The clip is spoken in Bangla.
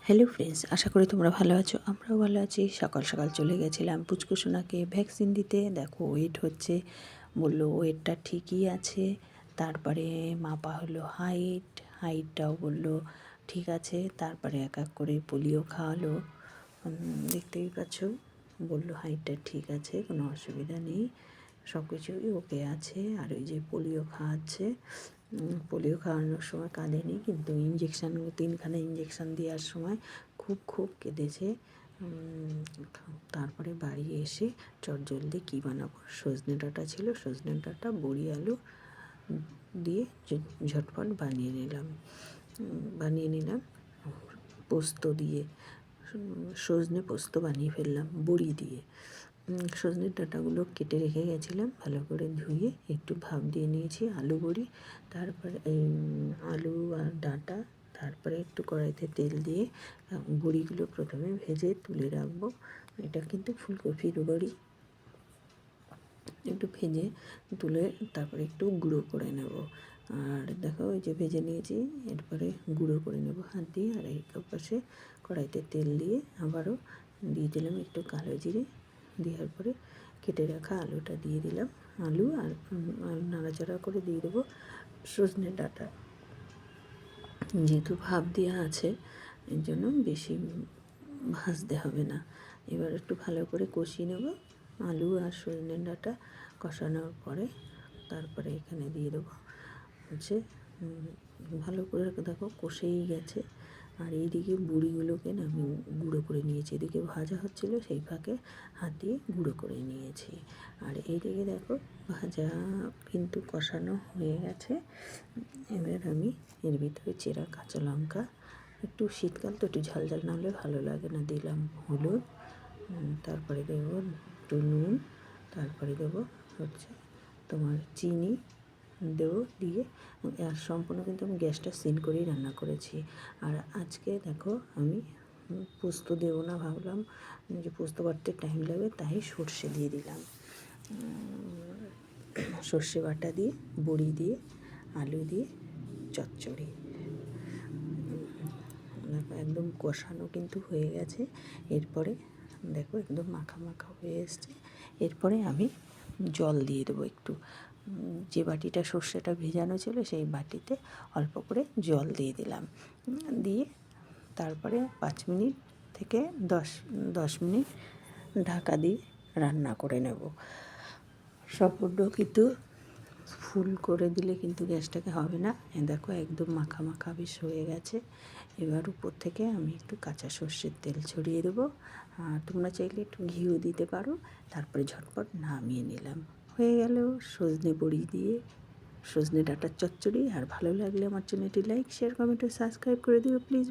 হ্যালো ফ্রেন্ডস, আশা করি তোমরা ভালো আছো। আমরাও ভালো আছি। সকাল সকাল চলে গেছিলাম পুচকু সোনাকে ভ্যাকসিন দিতে। দেখো ওয়েট হচ্ছে, বললো ওয়েটটা ঠিকই আছে। তারপরে মাপা হলো হাইটটাও বললো ঠিক আছে। তারপরে এক এক করে পোলিও খাওয়ালো। দেখতেই পাচ্ছ, বললো হাইটটা ঠিক আছে, কোনো অসুবিধা নেই, সব কিছুই ওকে আছে। আর ওই যে পোলিও খাওয়াচ্ছে, পোলিও খাওয়ানোর সময় কাঁদেনি, কিন্তু ইঞ্জেকশান 3খানা ইঞ্জেকশান দেওয়ার সময় খুব কেঁদেছে। তারপরে বাড়ি এসে চটজলদি কী বানাবো, সজনে ডাঁটা ছিল, সজনে ডাঁটা বড়ি আলু দিয়ে ঝটপট বানিয়ে নিলাম পোস্ত দিয়ে, সজনে পোস্ত বানিয়ে ফেললাম বড়ি দিয়ে। সজনের ডাঁটাগুলো কেটে রেখে গেছিলাম, ভালো করে ধুয়ে একটু ভাপ দিয়ে নিয়েছি আলু বড়ি। তারপরে আলু আর ডাঁটা, তারপরে একটু কড়াইতে তেল দিয়ে বড়িগুলো প্রথমে ভেজে তুলে রাখবো। এটা কিন্তু ফুলকপির বড়ি। একটু ভেজে তুলে তারপরে একটু গুঁড়ো করে নেব। আর দেখো ওই যে ভেজে নিয়েছি, এরপরে গুঁড়ো করে নেব হাত দিয়ে। আর এই পাশে কড়াইতে তেল দিয়ে আবারও দিয়ে দিলাম একটু কালো জিরে, দেওয়ার পরে কেটে রাখা আলুটা দিয়ে দিলাম। আলু আর নাড়াচাড়া করে দিয়ে দেবো সজনে ডাঁটা। যেহেতু ভাপ দেওয়া আছে, এর জন্য বেশি ভাজতে হবে না। এবার একটু ভালো করে কষিয়ে নেব আলু আর সজনে ডাঁটা। কষানোর পরে তারপরে এখানে দিয়ে দেবো হচ্ছে, ভালো করে দেখো কষেই গেছে। আর এইদিকে বড়িগুলোকে না আমি গুঁড়ো করে নিয়েছি, এদিকে ভাজা হচ্ছিলো, সেই ফাঁকে হাত দিয়ে গুঁড়ো করে নিয়েছি। আর এইদিকে দেখো ভাজা কিন্তু কষানো হয়ে গেছে। এবার আমি এর ভিতরে চেরা কাঁচা লঙ্কা, একটু শীতকাল তো একটু ঝাল ঝাল না হলে ভালো লাগে না, দিলাম হলুদ, তারপরে দেবো একটু নুন, তারপরে দেবো হচ্ছে তোমার চিনি দেবো। দিয়ে আর সম্পূর্ণ কিন্তু আমি গ্যাসটা সিল করেই রান্না করেছি। আর আজকে দেখো আমি পোস্ত দেবো না, ভাবলাম যে পোস্ত বাটতে টাইম লাগবে, তাই সর্ষে দিয়ে দিলাম। সর্ষে বাটা দিয়ে বড়ি দিয়ে আলু দিয়ে চচ্চড়ি। দেখো একদম কষানো কিন্তু হয়ে গেছে। এরপরে দেখো একদম মাখা মাখা হয়ে এসছে। এরপরে আমি জল দিয়ে দেবো একটু, যে বাটিটা সর্ষেটা ভেজানো ছিল সেই বাটিতে অল্প করে জল দিয়ে দিলাম। দিয়ে তারপরে 5 মিনিট থেকে 10 মিনিট ঢাকা দিয়ে রান্না করে নেব। সম্পূর্ণ কিন্তু ফুল করে দিলে কিন্তু গ্যাসটাকে হবে না। দেখো একদম মাখা মাখা বেশ হয়ে গেছে। এবার উপর থেকে আমি একটু কাঁচা সর্ষের তেল ছড়িয়ে দেবো। তোমরা চাইলে একটু ঘিও দিতে পারো। তারপরে ঝটপট নামিয়ে নিলাম, হয়ে গেল সজনে বড়ি দিয়ে সজনে ডাঁটার চচ্চড়ি। আর ভালো লাগলে আমার চ্যানেলটি লাইক, শেয়ার, কমেন্ট ও সাবস্ক্রাইব করে দিও প্লিজ।